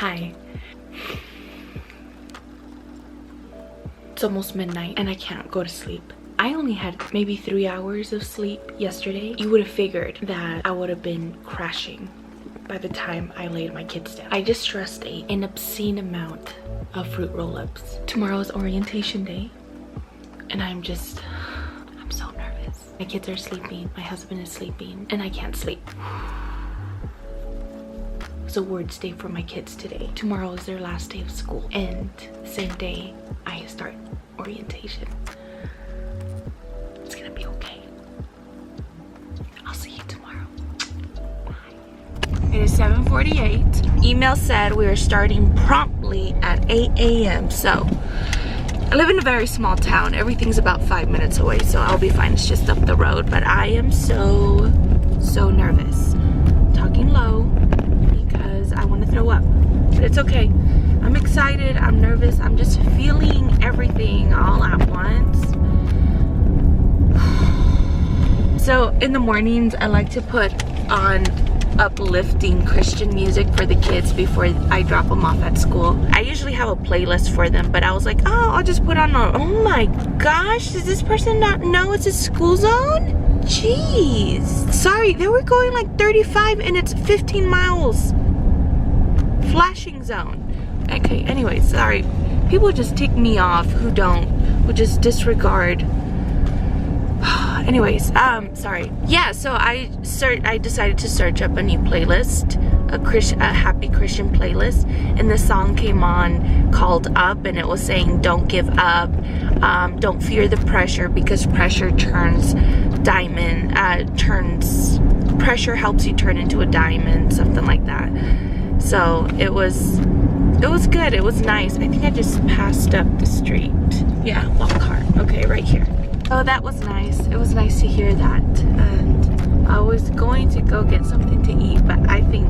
Hi. It's almost midnight and I can't go to sleep. I only had maybe 3 hours of sleep yesterday. You would have figured that I would have been crashing by the time I laid my kids down. I just stressed an obscene amount of fruit roll-ups. Tomorrow is orientation day and I'm so nervous. My kids are sleeping, my husband is sleeping, and I can't sleep. It's a word day for my kids today. Tomorrow is their last day of school and same day I start orientation. It's gonna be okay. I'll see you tomorrow. Bye. It is 7:48. Email said we are starting promptly at 8 a.m. So I live in a very small town. Everything's about 5 minutes away, so I'll be fine. It's just up the road, but I am so nervous. Talking low because I want to throw up, but it's okay. I'm excited, I'm nervous, I'm just feeling everything all at once. So in the mornings, I like to put on uplifting Christian music for the kids before I drop them off at school. I usually have a playlist for them, but I was like, oh, I'll just put on a, oh my gosh, does this person not know it's a school zone? Jeez. Sorry, they were going like 35 and it's 15 miles. Flashing zone. Okay, anyways, sorry. People just tick me off who just disregard. Anyways, sorry. Yeah, so I decided to search up a new playlist, a happy Christian playlist, and the song came on called Up, and it was saying don't give up, don't fear the pressure because pressure turns pressure helps you turn into a diamond, something like that. So it was good, it was nice. I think I just passed up the street. Yeah, walk cart. Okay, right here. Oh, that was nice. It was nice to hear that. And I was going to go get something to eat, but I think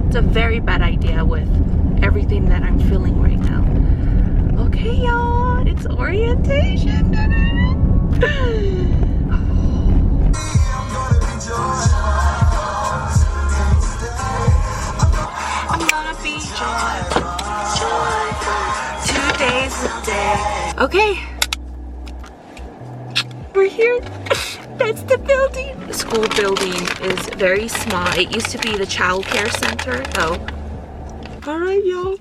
it's a very bad idea with everything that I'm feeling right now. Okay, y'all, it's orientation. I'm gonna be joyful 2 days a day. Okay. We're here. That's the building. The school building is very small. It used to be the child care center. Oh. All right, y'all.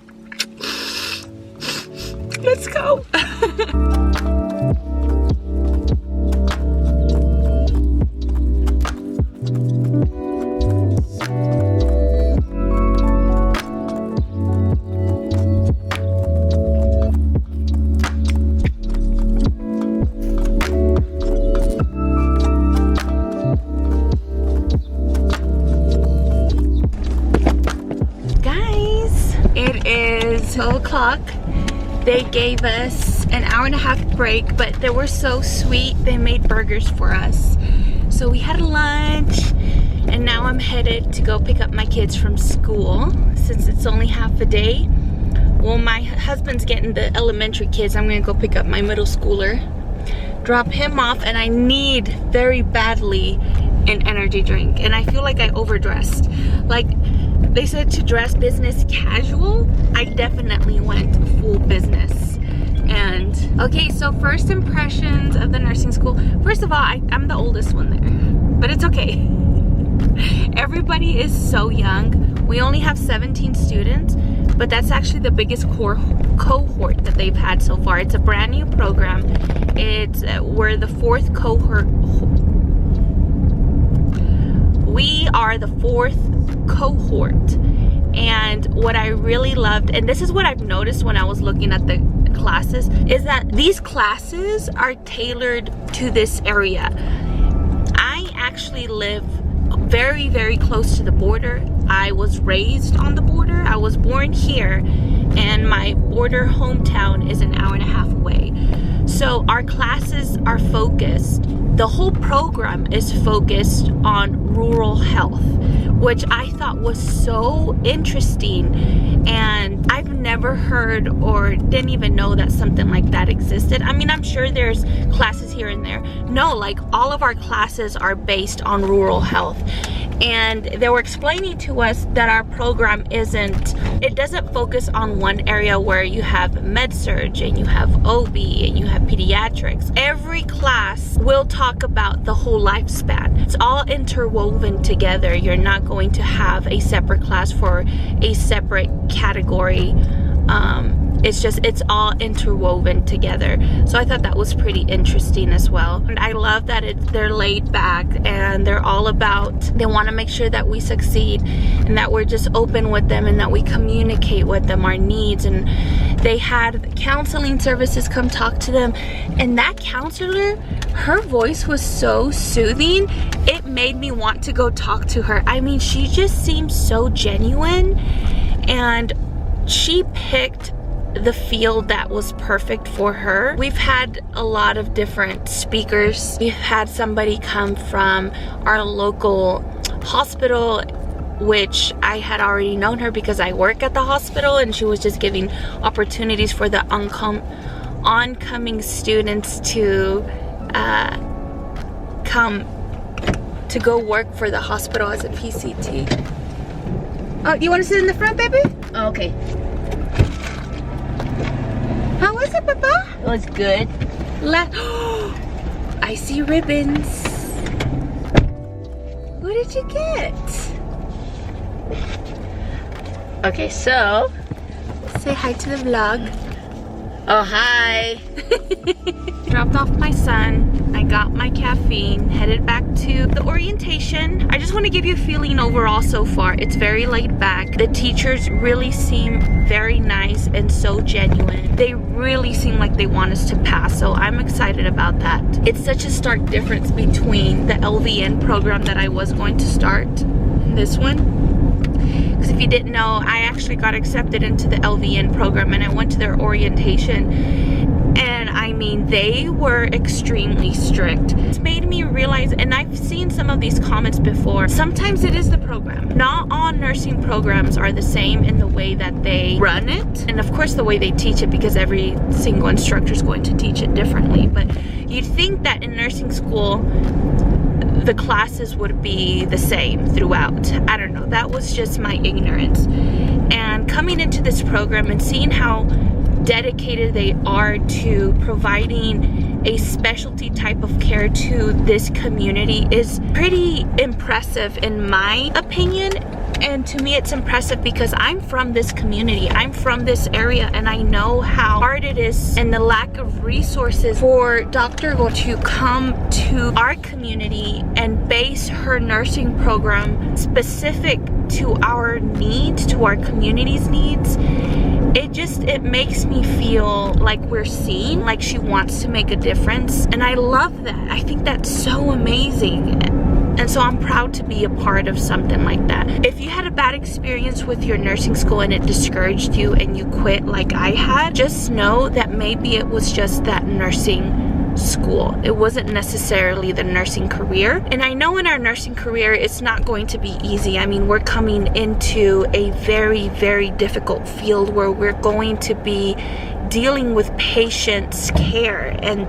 Let's go. It is 12 o'clock. They gave us an hour-and-a-half break, but they were so sweet. They made burgers for us. So we had lunch, and now I'm headed to go pick up my kids from school since it's only half a day. Well, my husband's getting the elementary kids. I'm gonna go pick up my middle schooler, drop him off, and I need very badly an energy drink. And I feel like I overdressed. Like, they said to dress business casual. I definitely went full business. And okay, so first impressions of the nursing school. First of all, I'm the oldest one there, but it's okay. Everybody is so young. We only have 17 students, but that's actually the biggest cohort that they've had so far. It's a brand new program. We're the fourth cohort. We are the fourth cohort, and what I really loved, and this is what I've noticed when I was looking at the classes, is that these classes are tailored to this area. I actually live very, very close to the border. I was raised on the border. I was born here, and my border hometown is an hour-and-a-half away. So our classes are focused. The whole program is focused on rural health, which I thought was so interesting. And I've never heard or didn't even know that something like that existed. I mean, I'm sure there's classes here and there. No, like all of our classes are based on rural health. and they were explaining to us that our program doesn't focus on one area where you have med-surg and you have OB and you have pediatrics. Every class will talk about the whole lifespan. It's all interwoven together. You're not going to have a separate class for a separate category. It's all interwoven together. So I thought that was pretty interesting as well. And I love that they're laid back and they're all about, they want to make sure that we succeed and that we're just open with them and that we communicate with them our needs. And they had counseling services come talk to them, and that counselor, her voice was so soothing. It made me want to go talk to her. I mean, she just seemed so genuine, and she picked the field that was perfect for her. We've had a lot of different speakers. We've had somebody come from our local hospital, which I had already known her because I work at the hospital, and she was just giving opportunities for the oncoming students to come to go work for the hospital as a PCT. Oh, you want to sit in the front, baby? Oh, okay. How was it, Papa? It was good. I see ribbons. What did you get? Okay, so say hi to the vlog. Oh, hi. Dropped off my son. I got my caffeine, headed back to the orientation. I just want to give you a feeling overall so far. It's very laid back. The teachers really seem very nice and so genuine. They really seem like they want us to pass, so I'm excited about that. It's such a stark difference between the LVN program that I was going to start and this one. Because if you didn't know, I actually got accepted into the LVN program, and I went to their orientation, and I mean, they were extremely strict. It's made me realize, and I've seen some of these comments before, sometimes it is the program. Not all nursing programs are the same in the way that they run it, and of course the way they teach it, because every single instructor is going to teach it differently. But you'd think that in nursing school the classes would be the same throughout. I don't know, that was just my ignorance. And coming into this program and seeing how dedicated they are to providing a specialty type of care to this community is pretty impressive in my opinion. And to me it's impressive because I'm from this community, I'm from this area, and I know how hard it is and the lack of resources for Dr. Go to come to our community and base her nursing program specific to our needs, to our community's needs. It makes me feel like we're seen, like she wants to make a difference, and I love that. I think that's so amazing. And so I'm proud to be a part of something like that. If you had a bad experience with your nursing school and it discouraged you and you quit like I had, just know that maybe it was just that nursing school. It wasn't necessarily the nursing career. And I know in our nursing career, it's not going to be easy. I mean, we're coming into a very, very difficult field where we're going to be dealing with patients' care, and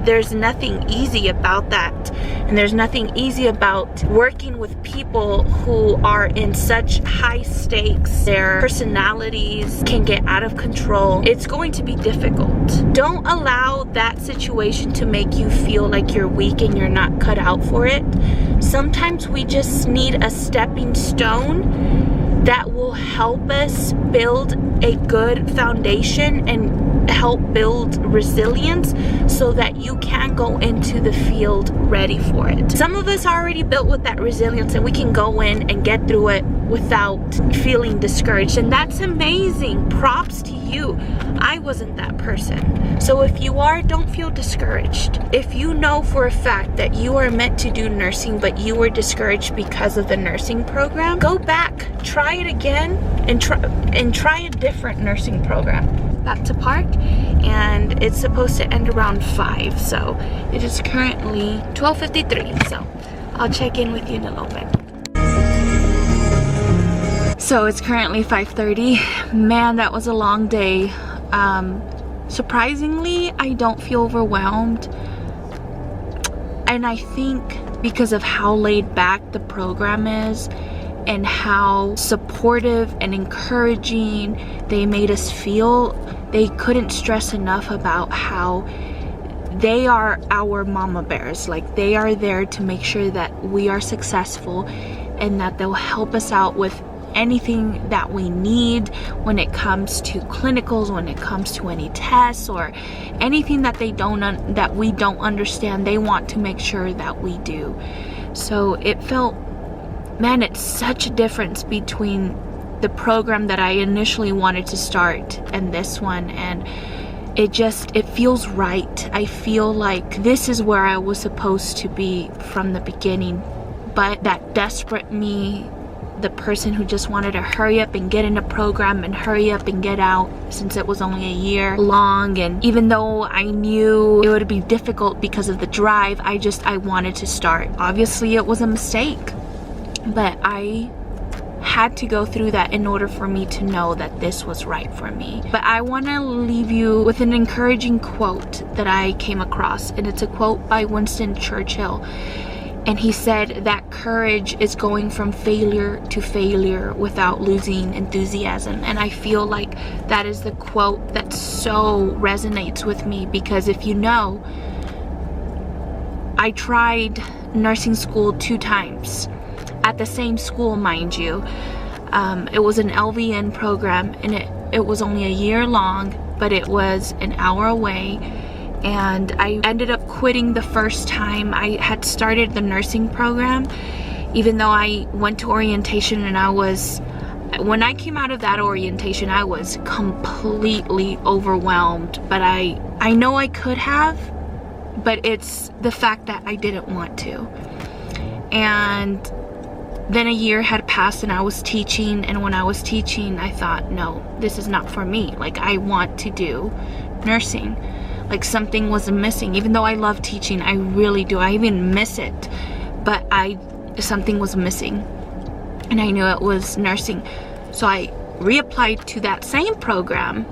there's nothing easy about that, and there's nothing easy about working with people who are in such high stakes. Their personalities can get out of control. It's going to be difficult. Don't allow that situation to make you feel like you're weak and you're not cut out for it. Sometimes we just need a stepping stone that will help us build a good foundation and help build resilience so that you can go into the field ready for it. Some of us are already built with that resilience, and we can go in and get through it without feeling discouraged, and that's amazing. Props to you. I wasn't that person. So if you are, don't feel discouraged. If you know for a fact that you are meant to do nursing but you were discouraged because of the nursing program, go back, try it again, and try a different nursing program. Back to park, and it's supposed to end around 5, so it is currently 12:53, so I'll check in with you in a little bit. So it's currently 5:30. Man, that was a long day. Surprisingly, I don't feel overwhelmed, and I think because of how laid back the program is and how supportive and encouraging they made us feel. They couldn't stress enough about how they are our mama bears. Like, they are there to make sure that we are successful and that they'll help us out with anything that we need when it comes to clinicals, when it comes to any tests or anything that that we don't understand. They want to make sure that we do. So it felt, man, it's such a difference between the program that I initially wanted to start and this one, and it feels right. I feel like this is where I was supposed to be from the beginning. But that desperate me, the person who just wanted to hurry up and get in the program and hurry up and get out, since it was only a year long, and even though I knew it would be difficult because of the drive, I wanted to start. Obviously it was a mistake, but I had to go through that in order for me to know that this was right for me. But I want to leave you with an encouraging quote that I came across, and it's a quote by Winston Churchill. And he said that courage is going from failure to failure without losing enthusiasm. And I feel like that is the quote that so resonates with me, because if you know, I tried nursing school 2 times at the same school, mind you. It was an LVN program, and it was only a year long, but it was an hour away. And I ended up quitting the first time I had started the nursing program, even though I went to orientation, and when I came out of that orientation, I was completely overwhelmed. But I know I could have, but it's the fact that I didn't want to. And then a year had passed and I was teaching, and when I was teaching, I thought, no, this is not for me. Like, I want to do nursing. Like, something was missing. Even though I love teaching, I really do. I even miss it. But something was missing. And I knew it was nursing. So I reapplied to that same program,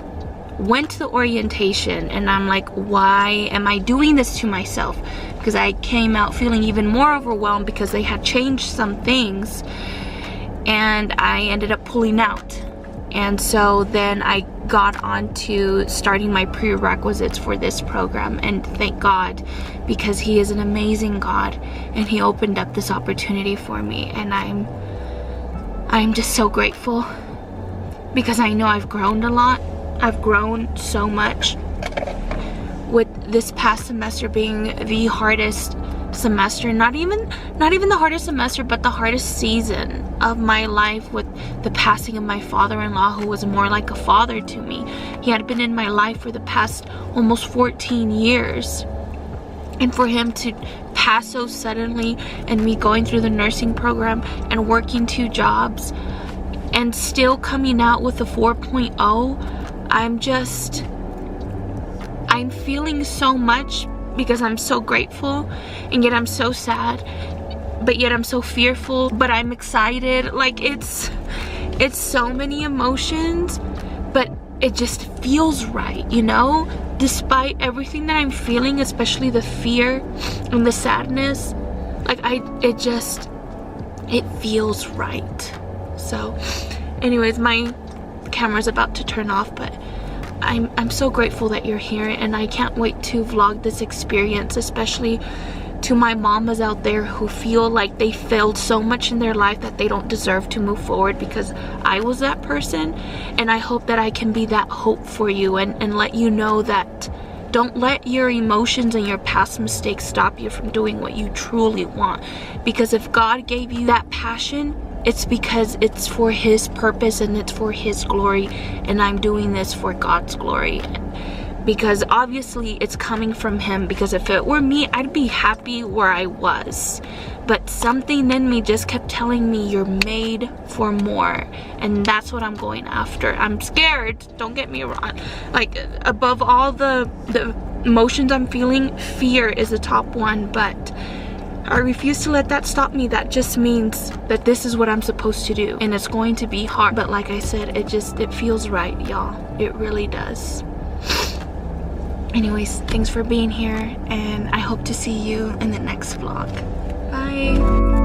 went to the orientation, and I'm like, why am I doing this to myself? Because I came out feeling even more overwhelmed because they had changed some things. And I ended up pulling out. And so then I got on to starting my prerequisites for this program, and thank God, because he is an amazing God, and he opened up this opportunity for me, and I'm just so grateful, because I know I've grown a lot. I've grown so much, with this past semester being the hardest semester, not even the hardest semester, but the hardest season of my life, with the passing of my father-in-law, who was more like a father to me. He had been in my life for the past almost 14 years, and for him to pass so suddenly, and me going through the nursing program and working 2 jobs and still coming out with a 4.0, I'm feeling so much, because I'm so grateful, and yet I'm so sad, but yet I'm so fearful, but I'm excited. Like, it's so many emotions, but it just feels right, you know? Despite everything that I'm feeling, especially the fear and the sadness, like, it feels right. So anyways, my camera's about to turn off, but I'm so grateful that you're here, and I can't wait to vlog this experience, especially to my mamas out there who feel like they failed so much in their life that they don't deserve to move forward, because I was that person. And I hope that I can be that hope for you, and let you know that don't let your emotions and your past mistakes stop you from doing what you truly want. Because if God gave you that passion, it's because it's for his purpose and it's for his glory, and I'm doing this for God's glory, because obviously it's coming from him. Because if it were me, I'd be happy where I was, but something in me just kept telling me, you're made for more, and that's what I'm going after. I'm scared, don't get me wrong. Like, above all the emotions I'm feeling, fear is the top one, but I refuse to let that stop me. That just means that this is what I'm supposed to do, and it's going to be hard, but like I said, it feels right, y'all. It really does. Anyways, thanks for being here, and I hope to see you in the next vlog. Bye.